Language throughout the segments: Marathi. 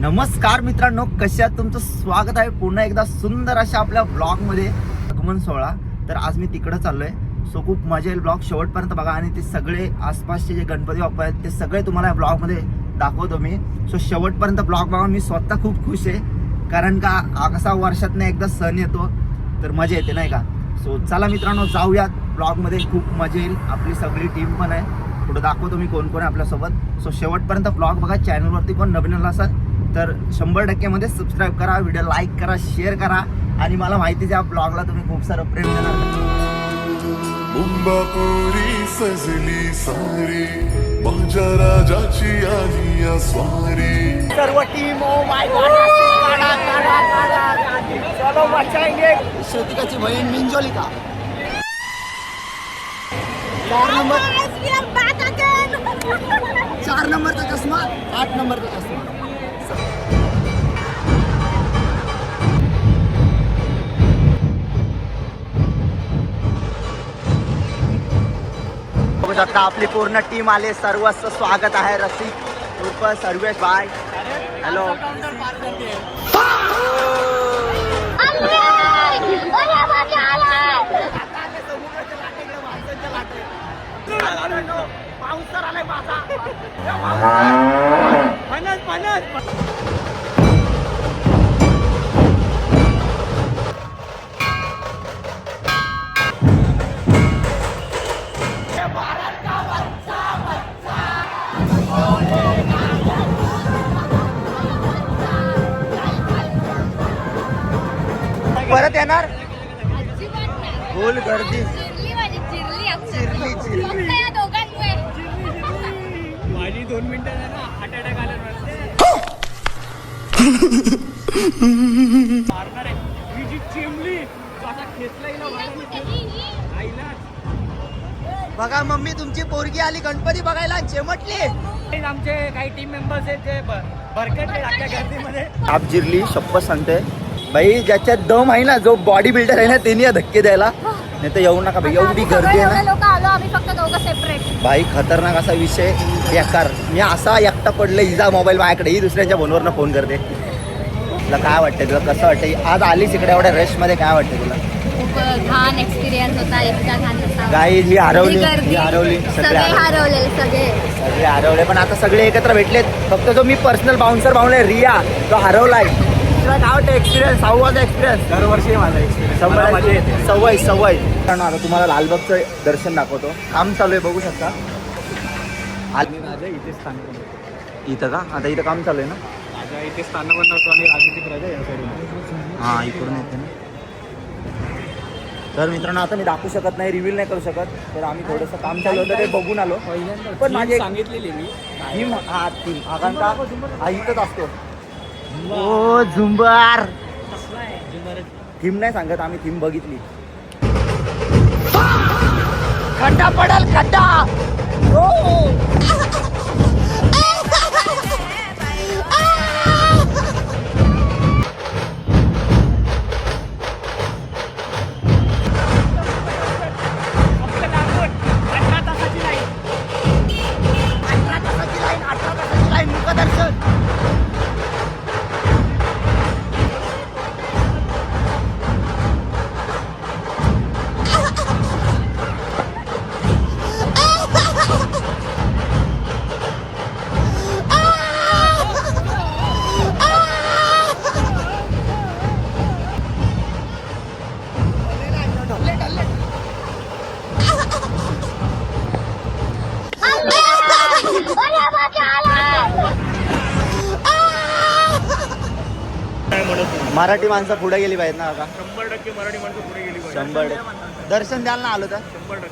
नमस्कार मित्रांनो, कशा तुमचं स्वागत आहे पुन्हा एकदा सुंदर अशा आपल्या ब्लॉगमध्ये आगमन सोहळा. तर आज मी तिकडं चाललोय. सो खूप मजा येईल. ब्लॉग शेवटपर्यंत बघा आणि ते सगळे आसपासचे जे गणपती बाप्पा आहेत ते सगळे तुम्हाला या ब्लॉगमध्ये दाखवतो मी. सो शेवटपर्यंत ब्लॉग बघा. मी स्वतः खूप खुश आहे कारण का असा वर्षातनं एकदा सण येतो तर मजा येते नाही का. सो चला मित्रांनो जाऊयात ब्लॉगमध्ये. खूप मजा येईल. आपली सगळी टीम पण आहे. पुढे दाखवतो मी कोण कोण आहे आपल्यासोबत. सो शेवटपर्यंत ब्लॉग बघा. चॅनलवरती कोण नवीन आला असाल तर 100% मध्ये सबस्क्राईब करा, व्हिडिओ लाईक करा, शेअर करा आणि मला माहिती आहे या ब्लॉगला तुम्ही खूप सारं प्रेम देणार. मुंबापुरी सजली सारी माझ्या राजाची आली स्वारी. सर्व टीम ओ माय गॉड चलो मचाएंगे. श्रुतिकाची बहीण मिंजोलिका 4 नंबरचा चष्मा 8 नंबरचा चष्मा. बघू शकता आपली पूर्ण टीम आले. सर्वच स्वागत आहे. रसिक उर्फ सर्वेश भाई. हॅलो. पाऊसर आलाय माझा. परत येणार फुल गर्दी. माझी 2 मिनिटं ना हार्ट अटॅक आला मारणार आहे. मी जी चिमली आता खेचला आईला. बघा मम्मी तुमची पोरगी आली गणपती बघायला चेमटली. आमचे काही टीम मेंबर्स आहेत ते भरकटले अख्ख्या गर्दीमध्ये. आप जिरली शप्पथ सांगते भाई. ज्याच्यात दम आहे ना, जो बॉडी बिल्डर आहे ना, त्यांनी धक्के द्यायला. नाही तर येऊ नका भाई. एवढी गर्दी आहे ना आम्ही फक्त दोघं सेपरेट. भाई. खतरनाक असा विषय बेकार. मी असा एकटा पडले. हिचा मोबाईल माझ्याकडे. ही दुसऱ्यांच्या फोनवरनं फोन करते. तुला काय वाटतं? तुला कसं वाटतं आज आलीस इकडे एवढ्या रश मध्ये? काय वाटतं तुला? खूप घाण एक्सपिरियन्स होता. इतका घाण होता. गाई ही हरवली. सगळे हरवले. सगळे हरवले. पण आता सगळे एकत्र भेटलेत. फक्त जो मी पर्सनल बाउन्सर पाहुणे रिया तो हरवलाय. तुला काय वाटतं एक्सपिरियन्स? 6वाचा एक्सपिरियन्स. दरवर्षी माझा एक्सपिरियन्स मजा येते. सवय. कारण आता तुम्हाला लालबागचं दर्शन दाखवतो. काम चालू आहे बघू शकता. मी माझ्या इथे स्थानिक इथं का? आता इथं काम चालू आहे ना. माझ्या इथे स्थानक नव्हतो आणि राजनीतिक राजा या साईडला. हां इकडून येते ना. तर मित्रांनो आता मी दाखवू शकत नाही, रिव्हील नाही करू शकत. तर आम्ही थोडंसं काम चालू होतं ते बघून आलो. पण माझी सांगितलेली मी थीम कारण का हा इथंच असतो. ओ झुंबार. थीम नाही सांगत आम्ही. थीम बघितली. खड्डा पडल खड्डा. मराठी माणसं पुढे गेली पाहिजेत ना काका. 100% मराठी माणसं पुढे गेली पाहिजे. 100% दर्शन द्यायला ना आलो तर 100%.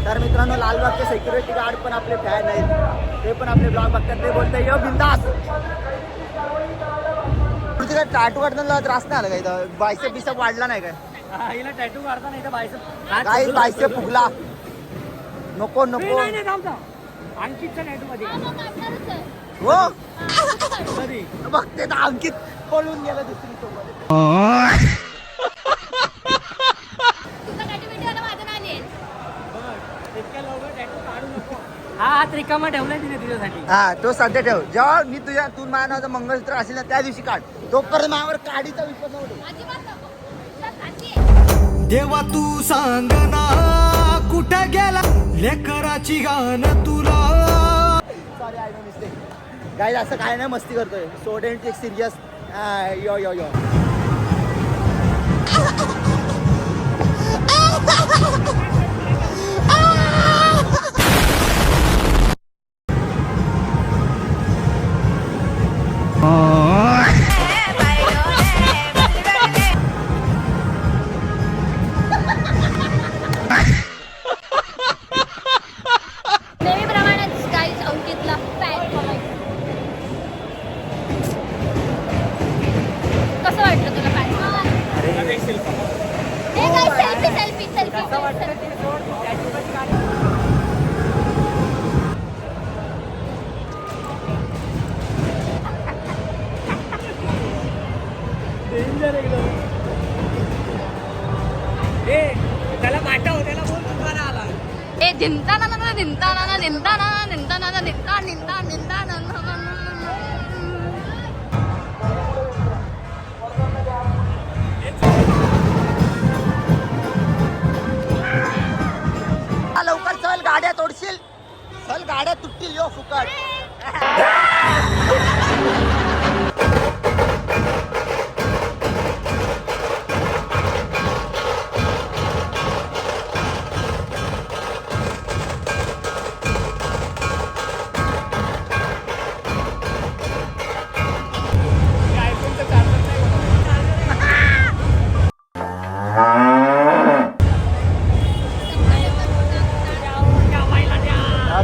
तर मित्रांनो लालबागचे सिक्युरिटी गार्ड पण आपले फॅन आहेत. ते पण आपले ब्लॉग बघतात. ते बोलतात यो बिंदास. तुझ्या टाटू काढताना त्रास नाही आला का? इथं बायसेप बिसेप वाढला नाही काय? हिला टॅटू काढता नाही तर काय बायसेप फुगला. नको आणखीचा टॅटू मध्ये हो कधी बघते तर अंकित पळून गेला दुसरी सोबत. तुझा काठी बिटी माझं नाही. इतक्या लवकर टॅटू काढू नको. हा रिकामा ठेवलाय तिने तुझ्यासाठी. हा तो सध्या ठेव. जेव्हा मी तू माझ्या नावाचं मंगळसूत्र असेल ना त्या दिवशी काढ. तोपर्यंत माझ्यावर काढीचा विश्वास नको ठेवू. देवा तू सांग ना कुठं गेला लेकराची गाण तुला. Sorry I know mistake. काय असं काय नाही मस्ती करतोय. So don't take serious. Yo yo yo. नेहमीप्रमाणेच गाईज अंकितला पॅक करायचं. कसं वाटलं तुला पॅक? हे काय सेल्फी सेल्फी सेल्फी. त्याला पाठव, त्याला बोल तुम्हाला आला. ए निंता ना ना निंता ना निंता ना निंता ना निंता निंता निंता ना. लवकर चल गाड्या तोडशील. चल गाड्या तुटतील यो फुकट.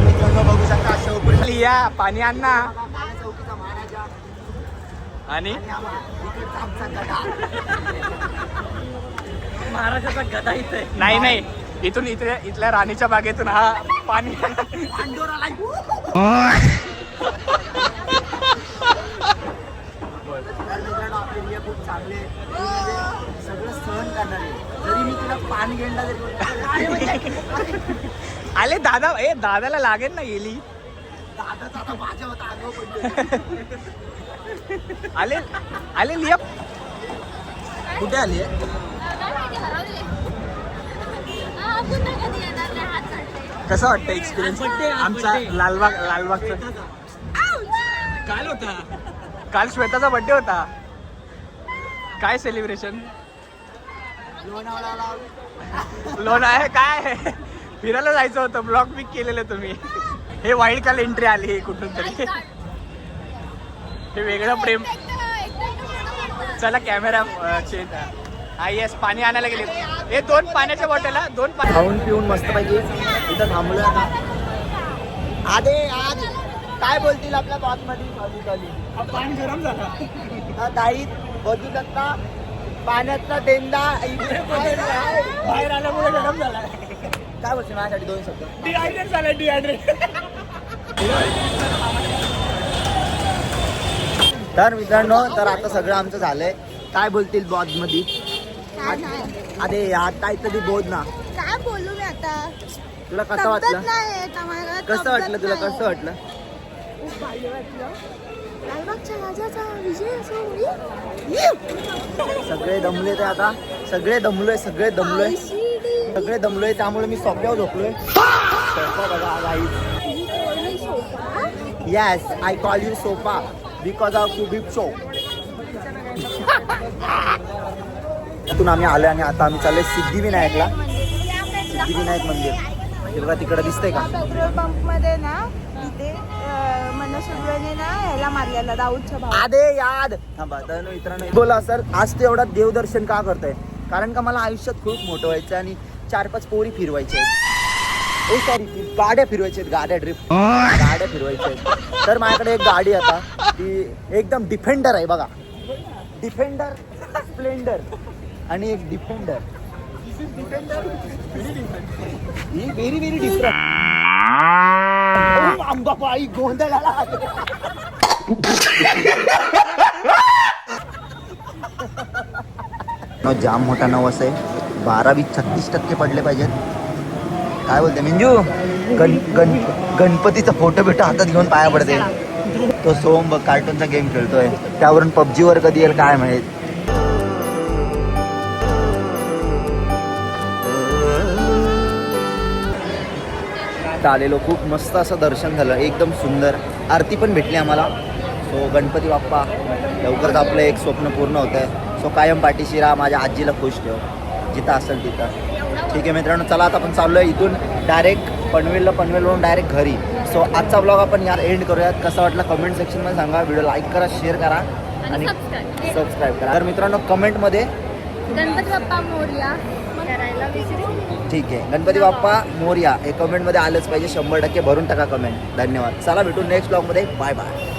मित्रांनो बघू शकता शेवपुरी या पाणी आण ना. चौकीचा महाराजा आणि इकडचा आमचा गधा. महाराष्ट्राचा गदा इथे नाही नाही. इथून इथल्या राणीच्या बागेतून हा पाणी पांडोराला आपले नियम खूप चांगले. तू म्हणजे सगळं सहन करणारे. जरी मी तुला पाणी गेंडा आले दादा. ए दादाला लागेल ना गेली. दादाचा आता माझ्या होता आगाऊ पडले. आले आले लिया. कुठे आली कसं वाटतं एक्सपिरियन्स आमचा लालबागचा? काल होता. काल श्वेताचा बर्थडे होता. काय सेलिब्रेशन? लोन आहे काय? फिरायला जायचं होतं. ब्लॉग पिक केलेलं तुम्ही. हे वाईल्ड काल एंट्री आली कुठून तरी. हे वेगळं प्रेम. चला कॅमेरा चेंज. हा येस पाणी आणायला गेले. हे 2 पाण्याच्या बॉटल. 2 पाणी. खाऊन पिऊन मस्त पाहिजे. इथं थांबलोय आता. आधे आज काय बोलतील आपल्या बॉस मध्ये? पाणी गरम झाला. ताई बघू शकता पाण्याचा देंदा बाहेर आल्यामुळे गरम झाला. काय बोलते माझ्यासाठी 2 शब्द? डिहायड्रेट झालं. डिहायड्रेट. तर मित्रांनो तर आता सगळं आमचं झालंय. काय बोलतील बॉस मध्ये? अरे यार काय तरी बोल ना. काय बोलू मी आता? तुला कसं वाटलं? नाही कसं वाटलं तुला? कसं वाटलं? खूप भारी वाटलं. लालबागच्या राजाचा विजय असो होईल. सगळे दमले ते आता. सगळे दमलोय. सगळे दमलोय त्यामुळे मी सोप्यावर झोपलोय. सोफा बघा guys. Yes I call you sofa because of कुबीप शो. तिथून आम्ही आलोय आणि आता आम्ही चाललोय सिद्धिविनायकला. सिद्धिविनायक मंदिर हे बघा तिकडे दिसतंय का? पेट्रोल पंप मध्ये ना इथे मनसुर्वेने ना ह्याला मारलेला दाऊदच्या भाव. आधे याद थांबा. तर मित्रांनो बोला सर आज ते एवढा देवदर्शन का करतोय? कारण का मला आयुष्यात खूप मोठं व्हायचं आणि 4-5 पोरी फिरवायचे आहेत. सॉरी गाड्या फिरवायच्या आहेत. गाड्या फिरवायच्या आहेत. तर माझ्याकडे एक गाडी आता ती एकदम डिफेंडर आहे बघा. डिफेंडर स्प्लेंडर आणि एक डिफेंडर. ही व्हेरी व्हेरी डिफरंट. आंबा बाई गोंधळ झाला. जाम मोठा नवस आहे. 12-20-36% पडले पाहिजेत. काय बोलते मिंजू? गणपतीचा फोटो बिटो हातात घेऊन पाया पडते. तो सोम बघ कार्टूनचा गेम खेळतोय, त्यावरून पबजीवर कधी येईल काय माहित. आलेलो खूप मस्त असं दर्शन झालं, एकदम सुंदर आरती पण भेटली आम्हाला. सो गणपती बाप्पा लवकरच आपलं एक स्वप्न पूर्ण होत आहे. सो कायम पाठीशी राहा, माझ्या आजीला खुश ठेव जिथं असेल तिथं. ठीक आहे मित्रांनो, चला आता आपण चाललो आहे इथून डायरेक्ट पनवेलवरून डायरेक्ट घरी. सो आजचा ब्लॉग आपण यार एंड करूयात. कसा वाटला कमेंट सेक्शनमध्ये सांगा. व्हिडिओ लाईक करा, शेअर करा आणि सबस्क्राईब करा. तर मित्रांनो कमेंटमध्ये गणपती बाप्पा मोरया करायला विसरू. ठीक आहे, गणपती बाप्पा मोरया हे कमेंटमध्ये आलंच पाहिजे. 100% भरून टाका कमेंट. धन्यवाद. चला भेटू नेक्स्ट ब्लॉगमध्ये. Bye bye.